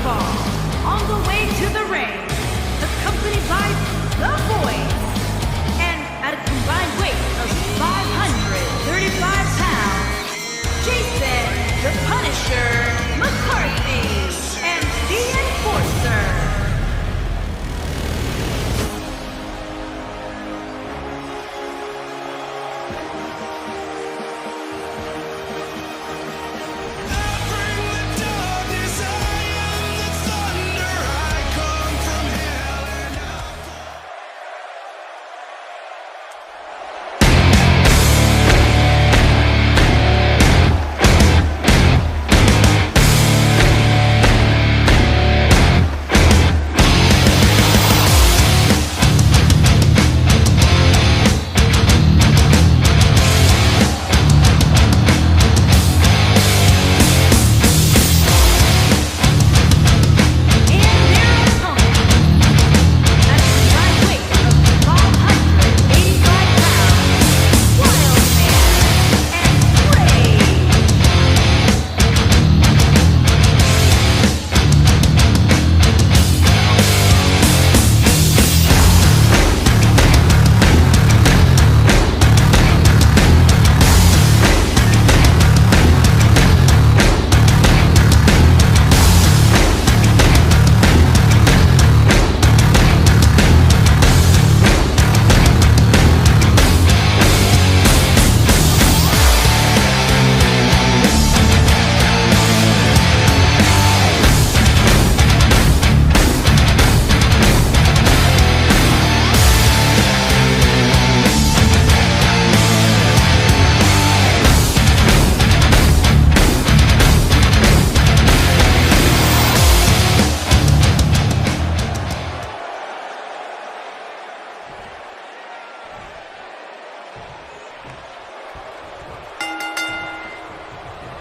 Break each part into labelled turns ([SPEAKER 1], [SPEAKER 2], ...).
[SPEAKER 1] Fall, on the way to the ring, accompanied by The Voice, and at a combined weight of 535 pounds, Jason the Punisher McCarthy and the Enforcer.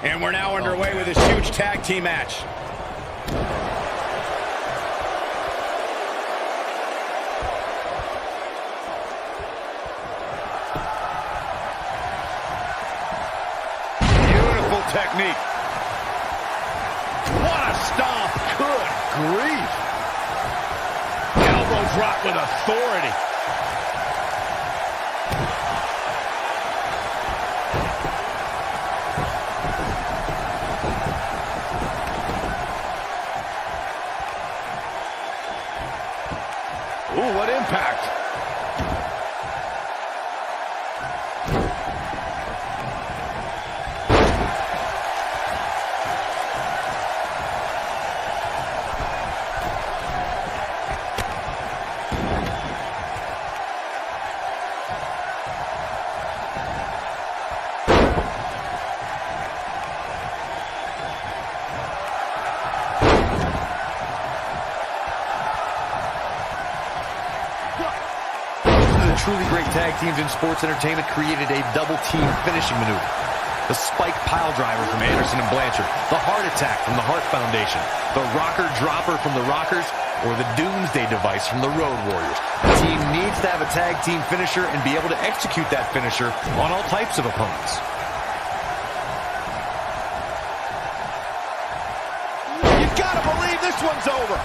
[SPEAKER 2] And we're now underway with this huge tag team match. Beautiful technique. What a stomp. Good grief. Elbow drop with authority. Ooh, what impact.
[SPEAKER 3] Truly great tag teams in sports entertainment created a double team finishing maneuver. The spike pile driver from Anderson and Blanchard, the heart attack from the Hart Foundation, the rocker dropper from the Rockers, or the doomsday device from the Road Warriors. The team needs to have a tag team finisher and be able to execute that finisher on all types of opponents.
[SPEAKER 2] You gotta believe this one's over.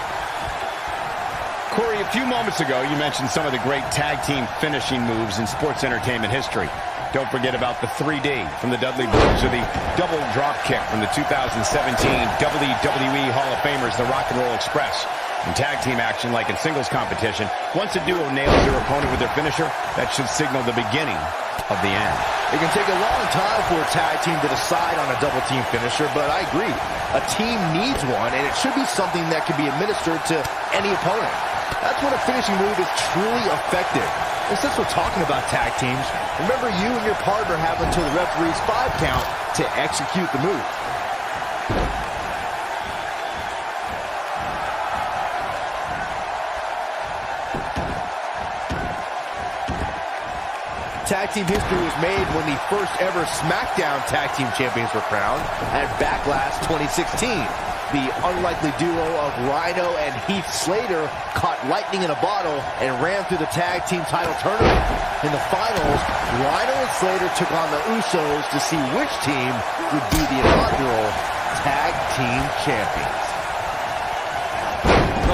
[SPEAKER 2] Corey, a few moments ago, you mentioned some of the great tag team finishing moves in sports entertainment history. Don't forget about the 3D from the Dudley Boys or the double drop kick from the 2017 WWE Hall of Famers, the Rock and Roll Express. In tag team action, like in singles competition, once a duo nails their opponent with their finisher, that should signal the beginning of the end.
[SPEAKER 3] It can take a long time for a tag team to decide on a double team finisher, but I agree. A team needs one, and it should be something that can be administered to any opponent. That's when a finishing move is truly effective. And since we're talking about tag teams, remember you and your partner have until the referee's 5 count to execute the move. Tag team history was made when the first ever SmackDown Tag Team Champions were crowned at Backlash 2016. The unlikely duo of Rhino and Heath Slater caught lightning in a bottle and ran through the tag team title tournament. In the finals, Rhino and Slater took on the Usos to see which team would be the inaugural Tag Team Champions.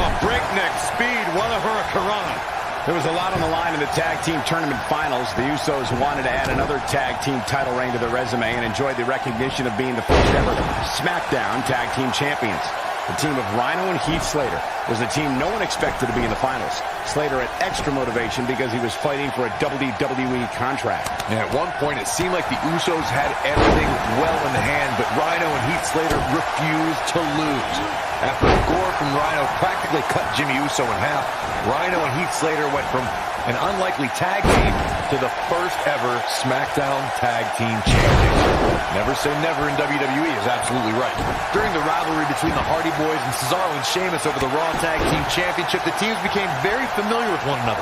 [SPEAKER 3] Oh, breakneck speed, wala hurricanrana.
[SPEAKER 2] There was a lot on the line in the tag team tournament finals. The Usos wanted to add another tag team title reign to their resume and enjoyed the recognition of being the first ever SmackDown tag team champions. The team of Rhino and Heath Slater was the team no one expected to be in the finals. Slater had extra motivation because he was fighting for a WWE contract.
[SPEAKER 3] And at one point, it seemed like the Usos had everything well in hand, but Rhino and Heath Slater refused to lose. After a gore from Rhino practically cut Jimmy Uso in half, Rhino and Heath Slater went from an unlikely tag team to the first ever SmackDown Tag Team Champions. Never say never in WWE is absolutely right. During the rivalry between the Hardy Boys and Cesaro and Sheamus over the Raw Tag Team Championship, the teams became very familiar with one another.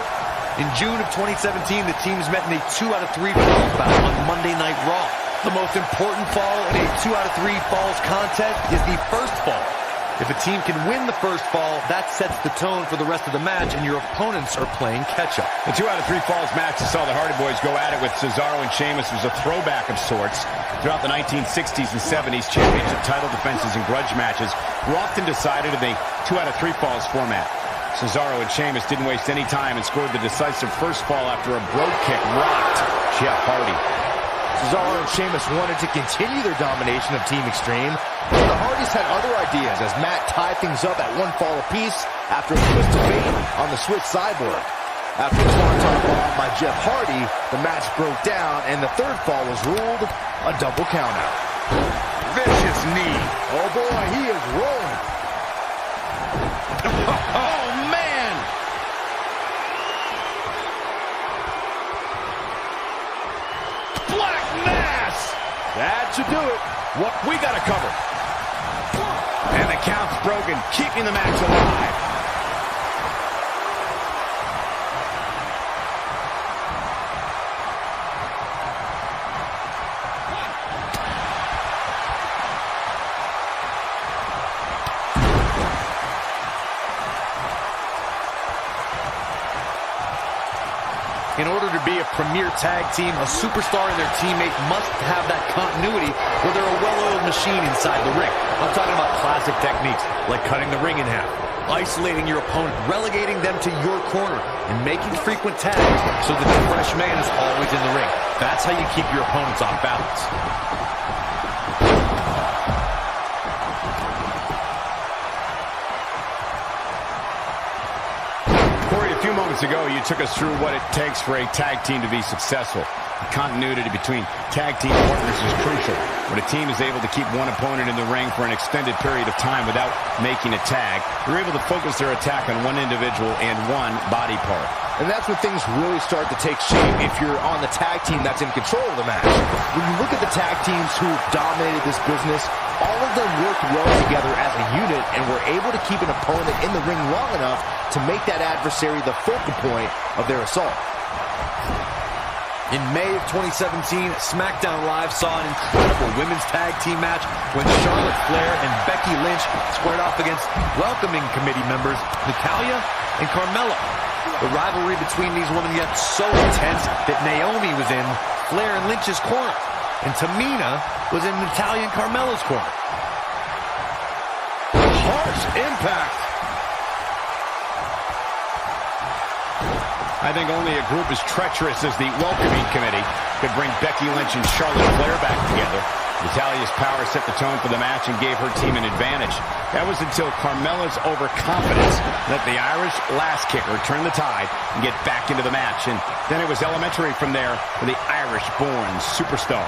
[SPEAKER 3] In June of 2017, the teams met in a 2 out of 3 falls battle on Monday Night Raw. The most important fall in a 2 out of 3 falls contest is the first fall. If a team can win the first fall, that sets the tone for the rest of the match, and your opponents are playing catch-up.
[SPEAKER 2] The 2 out of 3 falls match that saw the Hardy Boys go at it with Cesaro and Sheamus was a throwback of sorts. Throughout the 1960s and 70s, championship title defenses and grudge matches were often decided in a 2 out of 3 falls format. Cesaro and Sheamus didn't waste any time and scored the decisive first fall after a brogue kick rocked Jeff Hardy.
[SPEAKER 4] Cesaro and Sheamus wanted to continue their domination of Team Extreme, but the Hardys had other ideas as Matt tied things up at 1 fall apiece after a twist of fate on the Swiss Cyborg. After a swanton bomb by Jeff Hardy, the match broke down and the third fall was ruled a double countout.
[SPEAKER 3] Vicious knee.
[SPEAKER 4] Oh boy, he is rolling.
[SPEAKER 2] Oh, man!
[SPEAKER 3] Black Mass!
[SPEAKER 2] That should do it. What we got to cover. And the count's broken, keeping the match alive.
[SPEAKER 3] In order to be a premier tag team, a superstar and their teammate must have that continuity where they're a well-oiled machine inside the ring. I'm talking about classic techniques like cutting the ring in half, isolating your opponent, relegating them to your corner, and making frequent tags so that the fresh man is always in the ring. That's how you keep your opponents off balance.
[SPEAKER 2] A few moments ago, you took us through what it takes for a tag team to be successful. The continuity between tag team partners is crucial. When a team is able to keep one opponent in the ring for an extended period of time without making a tag, they're able to focus their attack on one individual and one body part.
[SPEAKER 4] And that's when things really start to take shape if you're on the tag team that's in control of the match. When you look at the tag teams who dominated this business, all of them worked well together as a unit and were able to keep an opponent in the ring long enough to make that adversary the focal point of their assault.
[SPEAKER 3] In May of 2017, SmackDown Live saw an incredible women's tag team match when Charlotte Flair and Becky Lynch squared off against welcoming committee members Natalya and Carmella. The rivalry between these women got so intense that Naomi was in Flair and Lynch's corner, and Tamina was in Natalya and Carmella's corner.
[SPEAKER 2] Harsh impact. I think only a group as treacherous as the welcoming committee could bring Becky Lynch and Charlotte Flair back together. Natalya's power set the tone for the match and gave her team an advantage. That was until Carmella's overconfidence let the Irish last kicker turn the tide and get back into the match. And then it was elementary from there for the Irish-born superstar.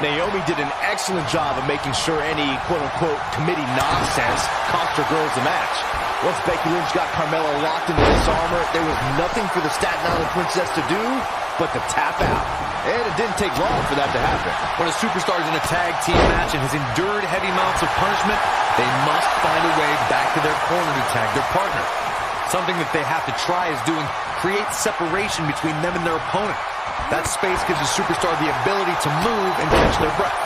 [SPEAKER 4] Naomi did an excellent job of making sure any quote-unquote committee nonsense cost her girls the match. Once Becky Lynch got Carmella locked into this armor, there was nothing for the Staten Island Princess to do but to tap out. And it didn't take long for that to happen.
[SPEAKER 3] When a superstar is in a tag team match and has endured heavy amounts of punishment, they must find a way back to their corner to tag their partner. Something that they have to try is doing create separation between them and their opponent. That space gives a superstar the ability to move and catch their breath.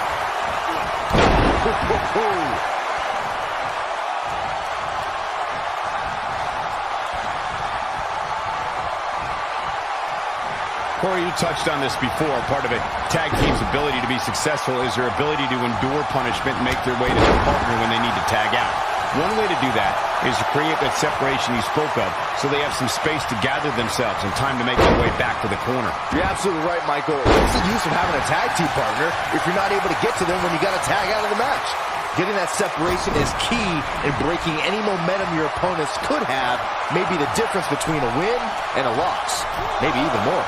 [SPEAKER 2] Corey, you touched on this before. Part of a tag team's ability to be successful is their ability to endure punishment and make their way to their partner when they need to tag out. One way to do that is to create that separation you spoke of so they have some space to gather themselves and time to make their way back to the corner.
[SPEAKER 4] You're absolutely right, Michael. What's the use of having a tag team partner if you're not able to get to them when you got to tag out of the match? Getting that separation is key in breaking any momentum your opponents could have, maybe the difference between a win and a loss, maybe even more.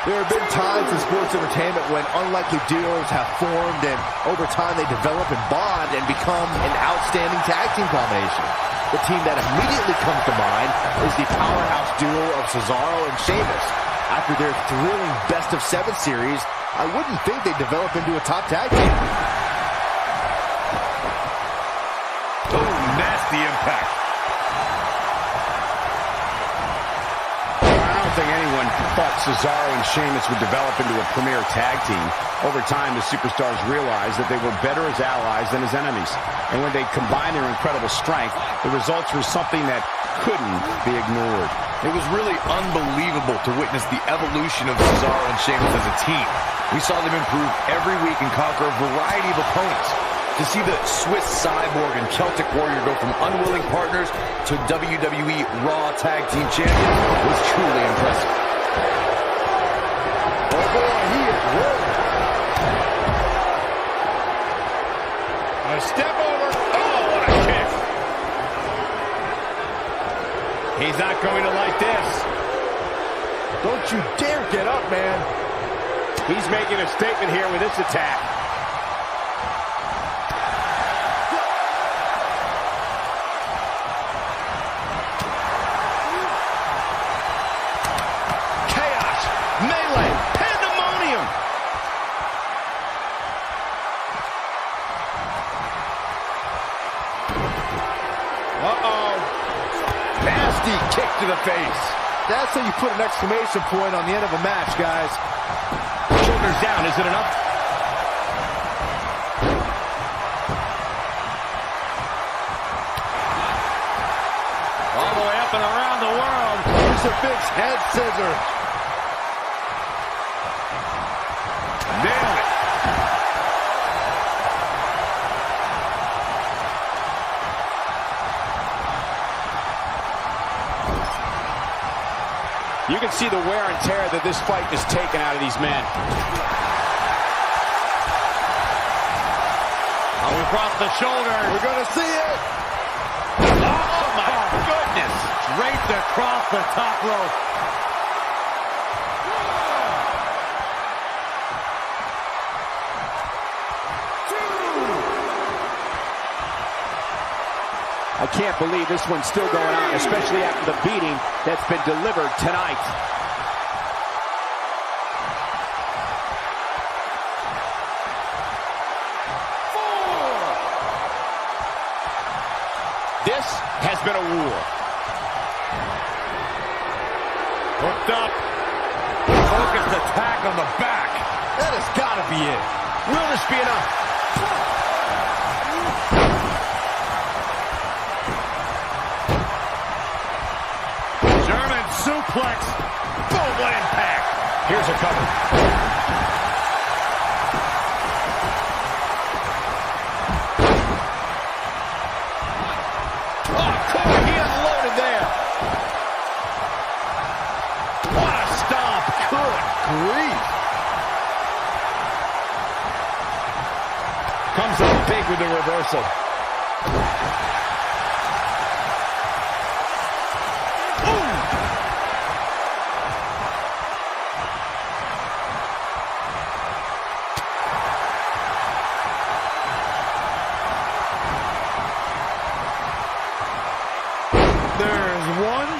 [SPEAKER 4] There have been times in sports entertainment when unlikely duos have formed and over time they develop and bond and become an outstanding tag team combination. The team that immediately comes to mind is the powerhouse duo of Cesaro and Sheamus. After their thrilling best-of-7 series, I wouldn't think they'd develop into a top tag team.
[SPEAKER 3] Oh, nasty impact.
[SPEAKER 2] I don't think anyone thought Cesaro and Sheamus would develop into a premier tag team. Over time, the superstars realized that they were better as allies than as enemies. And when they combined their incredible strength, the results were something that couldn't be ignored.
[SPEAKER 3] It was really unbelievable to witness the evolution of Cesaro and Sheamus as a team. We saw them improve every week and conquer a variety of opponents. To see the Swiss Cyborg and Celtic Warrior go from unwilling partners to WWE Raw Tag Team Champions was truly impressive.
[SPEAKER 4] Oh boy, he is rolling.
[SPEAKER 3] A step over. Oh, what a kick.
[SPEAKER 2] He's not going to like this.
[SPEAKER 4] Don't you dare get up, man.
[SPEAKER 2] He's making a statement here with this attack.
[SPEAKER 3] Chaos, melee, pandemonium.
[SPEAKER 2] Uh-oh.
[SPEAKER 3] Nasty kick to the face.
[SPEAKER 4] That's how you put an exclamation point on the end of a match, guys.
[SPEAKER 2] Shoulders down, is it enough?
[SPEAKER 3] All the way up and around the world.
[SPEAKER 4] Crucifix head scissors.
[SPEAKER 3] Nailed it.
[SPEAKER 2] You can see the wear and tear that this fight has taken out of these men.
[SPEAKER 3] Oh, across the shoulder.
[SPEAKER 4] We're going to see it.
[SPEAKER 3] Oh, my goodness. Draped across the top rope.
[SPEAKER 2] I can't believe this one's still going on, especially after the beating that's been delivered tonight. This has been a war.
[SPEAKER 3] Hooked up. Focused attack on the back.
[SPEAKER 4] That has got to be it.
[SPEAKER 2] Will this be enough?
[SPEAKER 3] German suplex. Boom, what impact.
[SPEAKER 2] Here's a cover.
[SPEAKER 3] Oh, Corey, he unloaded there. What a stomp. Good grief.
[SPEAKER 2] Comes up big with the reversal.
[SPEAKER 3] There's one.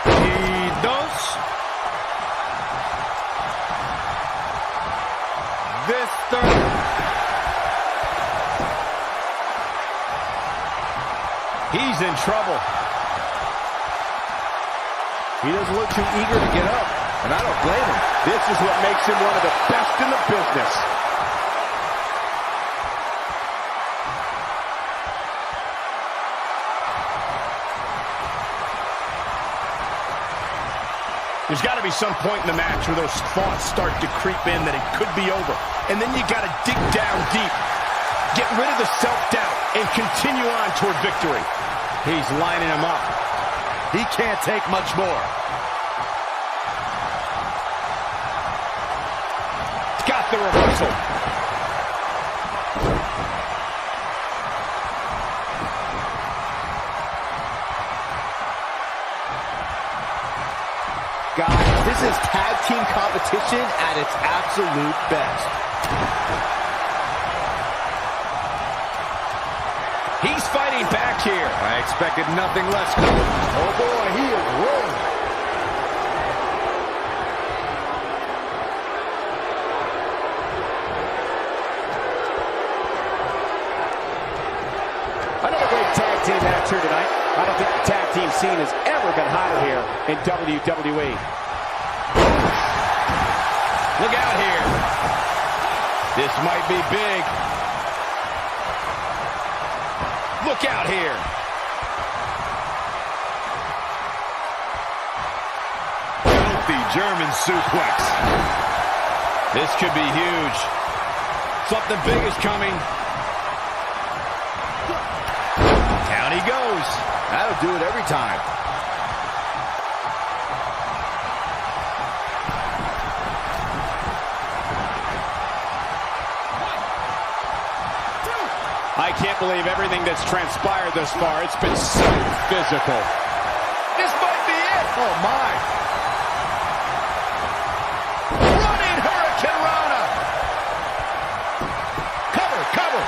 [SPEAKER 3] Y dos. This third.
[SPEAKER 2] He's in trouble.
[SPEAKER 4] He doesn't look too eager to get up, and I don't blame him.
[SPEAKER 2] This is what makes him one of the best in the business. There's got to be some point in the match where those thoughts start to creep in that it could be over. and then you got to dig down deep. Get rid of the self-doubt and continue on toward victory. He's lining him up.
[SPEAKER 3] He can't take much more.
[SPEAKER 2] Got the reversal.
[SPEAKER 4] Guys, this is tag team competition at its absolute best.
[SPEAKER 2] He's fighting back here.
[SPEAKER 3] I expected nothing less.
[SPEAKER 4] Oh boy, he is rolling.
[SPEAKER 5] Another great tag team match here tonight. I don't think the tag team scene has ever been hotter here in WWE.
[SPEAKER 2] Look out here. This might be big. Look out here.
[SPEAKER 3] Filthy German suplex.
[SPEAKER 2] This could be huge. Something big is coming. Down he goes.
[SPEAKER 4] That'll do it every time.
[SPEAKER 5] I can't believe everything that's transpired thus far. It's been so physical.
[SPEAKER 2] This might be it.
[SPEAKER 4] Oh, my.
[SPEAKER 2] Running Hurricane Rana. Cover, cover.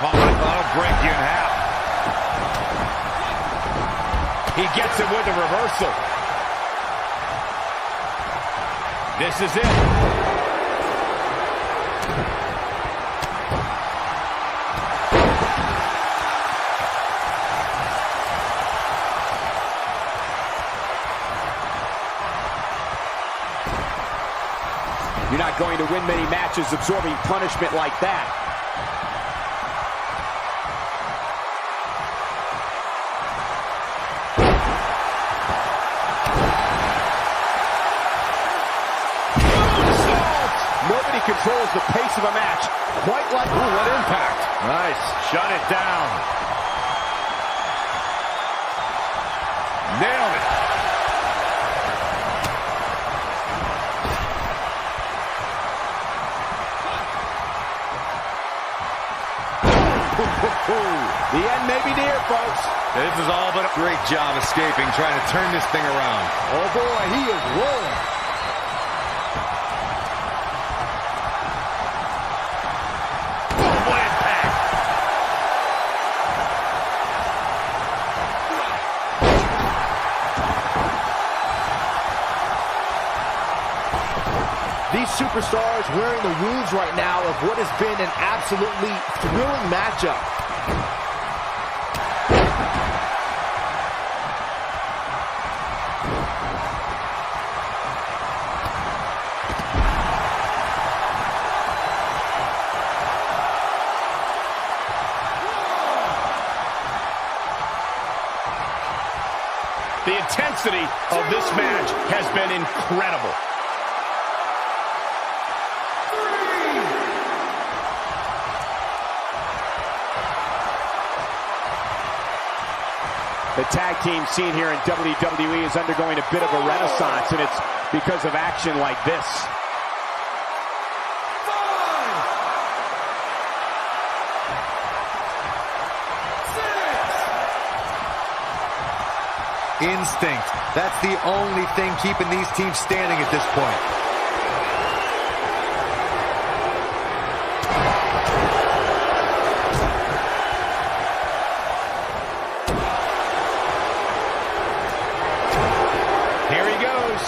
[SPEAKER 3] Oh, that'll break you in half.
[SPEAKER 2] He gets it with a reversal. This is it.
[SPEAKER 5] You're not going to win many matches absorbing punishment like that. Nobody controls the pace of a match quite like what Impact.
[SPEAKER 3] Nice. Shut it down. Nailed it.
[SPEAKER 5] The end may be near, folks.
[SPEAKER 3] This is all but a great job escaping, trying to turn this thing around.
[SPEAKER 4] Oh, boy, he is rolling.
[SPEAKER 3] What impact!
[SPEAKER 4] These superstars wearing the wounds right now of what has been an absolutely thrilling matchup.
[SPEAKER 2] The intensity of this match has been incredible.
[SPEAKER 5] The tag team scene here in WWE is undergoing a bit of a renaissance, and it's because of action like this.
[SPEAKER 3] Instinct. That's the only thing keeping these teams standing at this point.
[SPEAKER 2] Here he goes.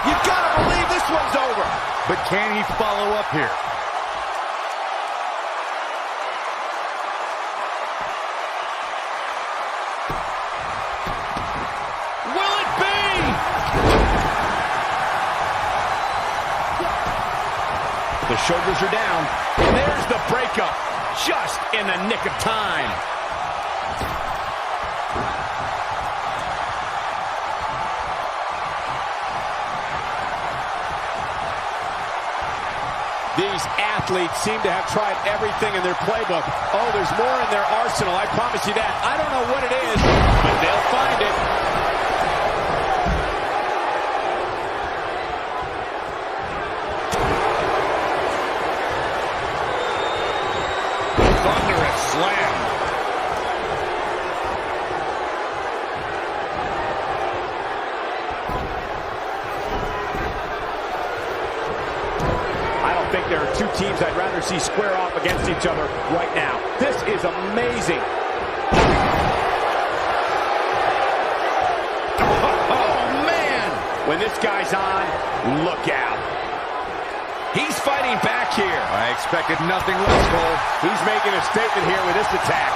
[SPEAKER 2] You gotta believe this one's over.
[SPEAKER 3] But can he follow up here?
[SPEAKER 2] Will it be? The shoulders are down, and there's the breakup, just in the nick of time.
[SPEAKER 5] These athletes seem to have tried everything in their playbook. Oh, there's more in their arsenal, I promise you that. I don't know what it is, but they'll find it.
[SPEAKER 3] Thunderous slam.
[SPEAKER 5] I think there are two teams I'd rather see square off against each other right now. This is amazing.
[SPEAKER 3] Oh, man.
[SPEAKER 5] When this guy's on, look out.
[SPEAKER 3] He's fighting back here. I expected nothing less, Cole.
[SPEAKER 5] He's making a statement here with this attack.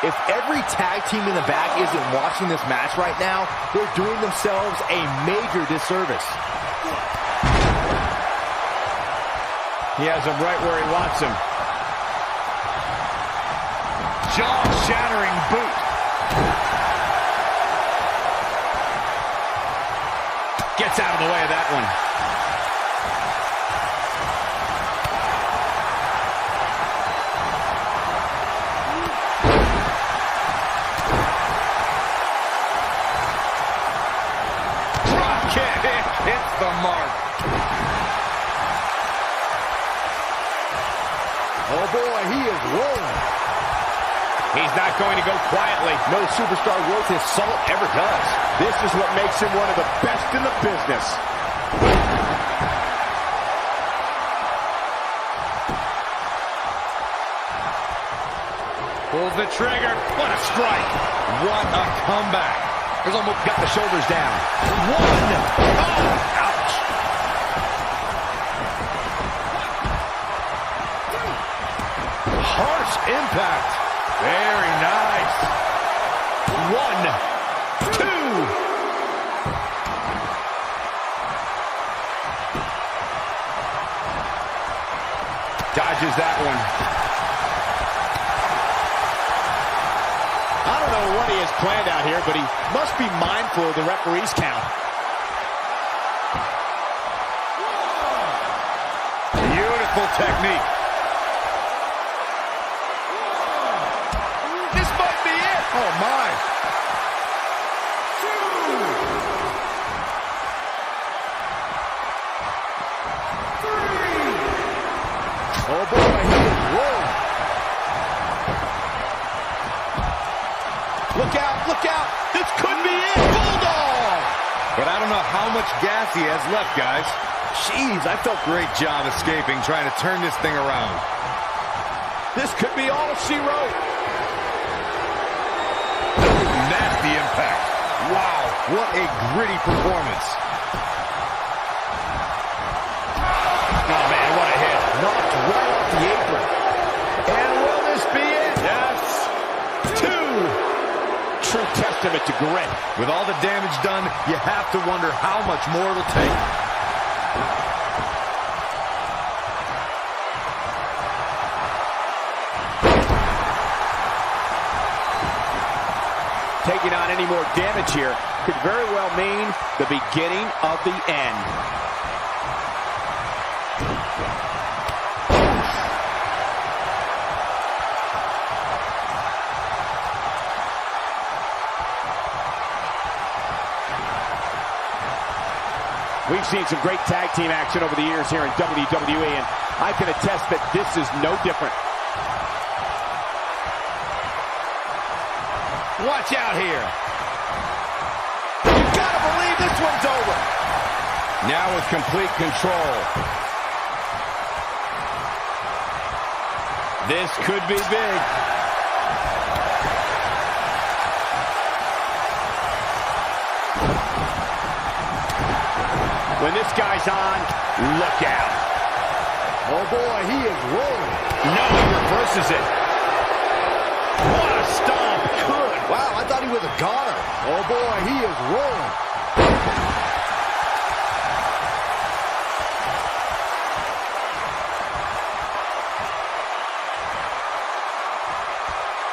[SPEAKER 4] If every tag team in the back isn't watching this match right now, they're doing themselves a major disservice.
[SPEAKER 2] He has him right where he wants him.
[SPEAKER 3] Jaw-shattering boot. Gets out of the way of that one. Hits the mark.
[SPEAKER 4] Oh boy, he is rolling.
[SPEAKER 5] He's not going to go quietly.
[SPEAKER 4] No superstar worth his salt ever does.
[SPEAKER 5] This is what makes him one of the best in the business.
[SPEAKER 3] Pulls the trigger. What a strike. What a comeback. He's almost got the shoulders down. One. Oh, ouch. Harsh impact. Very nice. 1, 2.
[SPEAKER 2] Dodges that one.
[SPEAKER 5] I don't know what he has planned out here, but he must be mindful of the referee's count.
[SPEAKER 3] Beautiful technique. This might be it. Oh, my.
[SPEAKER 4] Oh boy, he is rolling.
[SPEAKER 3] Look out, look out. This could be it. Bulldog. But I don't know how much gas he has left, guys. Jeez, I felt great job escaping, trying to turn this thing around.
[SPEAKER 5] This could be all she wrote.
[SPEAKER 3] Nasty impact. Wow, what a gritty performance. Oh, man, what a hit.
[SPEAKER 4] Knocked right off the apron.
[SPEAKER 5] And will this be it? Yes. 2. True testament to grit.
[SPEAKER 3] With all the damage done, you have to wonder how much more it'll take.
[SPEAKER 5] Taking on any more damage here could very well mean the beginning of the end. We've seen some great tag team action over the years here in WWE, and I can attest that this is no different.
[SPEAKER 3] Watch out here.
[SPEAKER 5] You've got to believe this one's over.
[SPEAKER 2] Now with complete control. This could be big.
[SPEAKER 5] When this guy's on, look out.
[SPEAKER 4] Oh boy, he is rolling.
[SPEAKER 3] No, he reverses it. What a stomp. Good.
[SPEAKER 4] Wow, I thought he was a goner. Oh boy, he is rolling.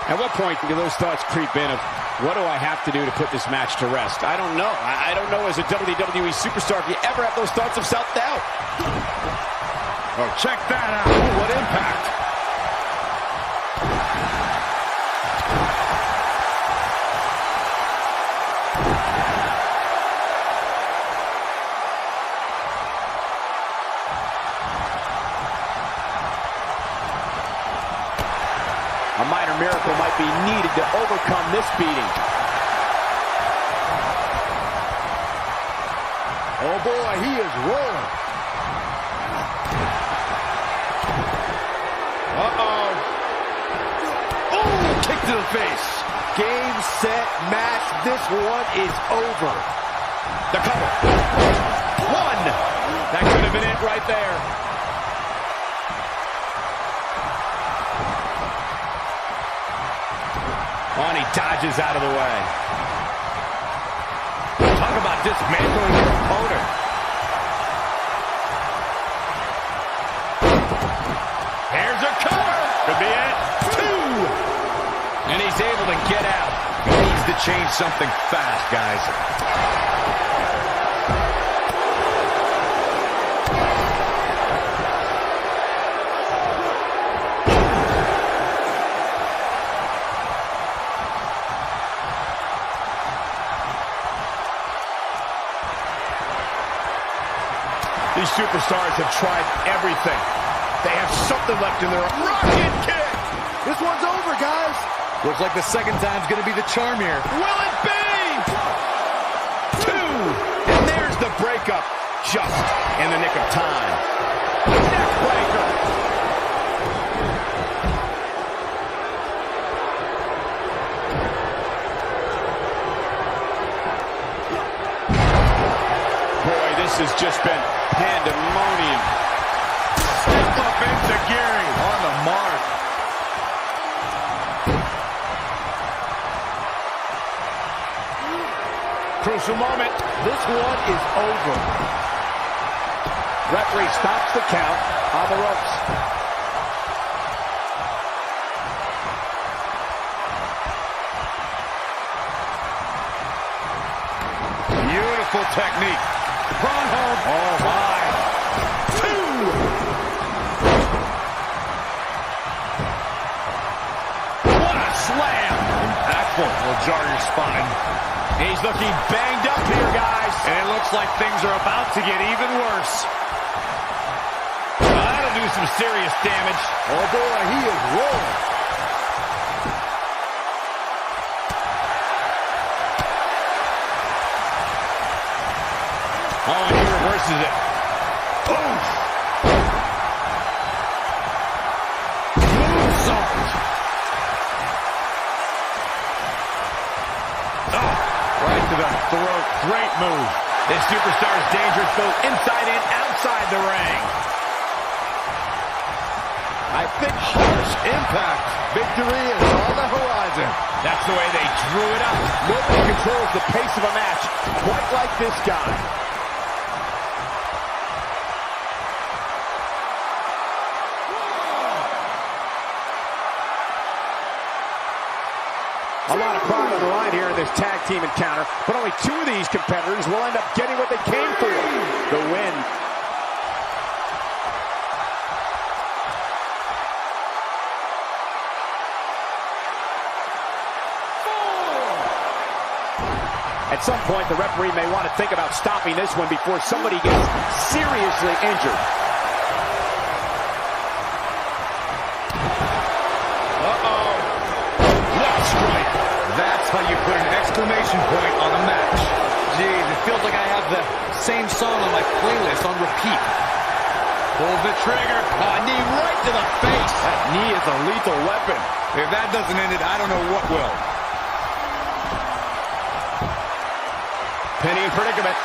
[SPEAKER 5] At what point do those thoughts creep in of, what do I have to do to put this match to rest? I don't know. I don't know as a WWE superstar if you ever have those thoughts of self-doubt.
[SPEAKER 3] Oh, check that out. Ooh, what impact.
[SPEAKER 5] A minor miracle might be needed to overcome this beating.
[SPEAKER 4] Oh boy, he is rolling.
[SPEAKER 3] Uh-oh. Oh, kick to the face.
[SPEAKER 4] Game, set, match. This one is over.
[SPEAKER 5] The cover. One. That could have been it right there.
[SPEAKER 2] And he dodges out of the way.
[SPEAKER 3] Talk about dismantling your opponent. Here's a cover.
[SPEAKER 5] Could be it.
[SPEAKER 3] Two. And he's able to get out. He needs to change something fast, guys.
[SPEAKER 2] These superstars have tried everything. They have something left in their rocket kick.
[SPEAKER 4] This one's over, guys.
[SPEAKER 3] Looks like the second time's going to be the charm here.
[SPEAKER 2] Will it be? Two. And there's the breakup. Just in the nick of time. Neckbreaker. Boy, this has just been pandemonium.
[SPEAKER 3] Step up into Gary on the mark.
[SPEAKER 2] Crucial moment.
[SPEAKER 4] This one is over.
[SPEAKER 5] Referee stops the count on the ropes.
[SPEAKER 3] Beautiful technique. Brought home. Oh, my.
[SPEAKER 2] Two. What a slam.
[SPEAKER 3] Impactful. Will jar your spine.
[SPEAKER 2] He's looking banged up here, guys.
[SPEAKER 3] And it looks like things are about to get even worse.
[SPEAKER 2] That'll do some serious damage.
[SPEAKER 4] Oh boy, he is rolling.
[SPEAKER 2] Oh, and he reverses it.
[SPEAKER 3] Oof. Moonsault. Oh, right to the throat. Great move.
[SPEAKER 2] This superstar is dangerous both inside and outside the ring.
[SPEAKER 3] I think harsh impact.
[SPEAKER 4] Victory is on the horizon.
[SPEAKER 2] That's the way they drew it up.
[SPEAKER 5] Nobody controls the pace of a match quite like this guy. A lot of pride on the line here in this tag team encounter, but only two of these competitors will end up getting what they came for, the win. At some point, the referee may want to think about stopping this one before somebody gets seriously injured.
[SPEAKER 3] That's how you put an exclamation point on a match. Jeez, it feels like I have the same song on my playlist on repeat. Pulls the trigger. Knee right to the face.
[SPEAKER 2] That knee is a lethal weapon.
[SPEAKER 3] If that doesn't end it, I don't know what will.
[SPEAKER 2] Penny in predicament.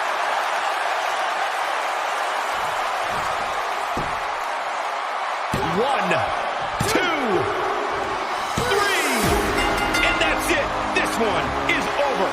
[SPEAKER 2] One, two, three, and that's it. This one is over.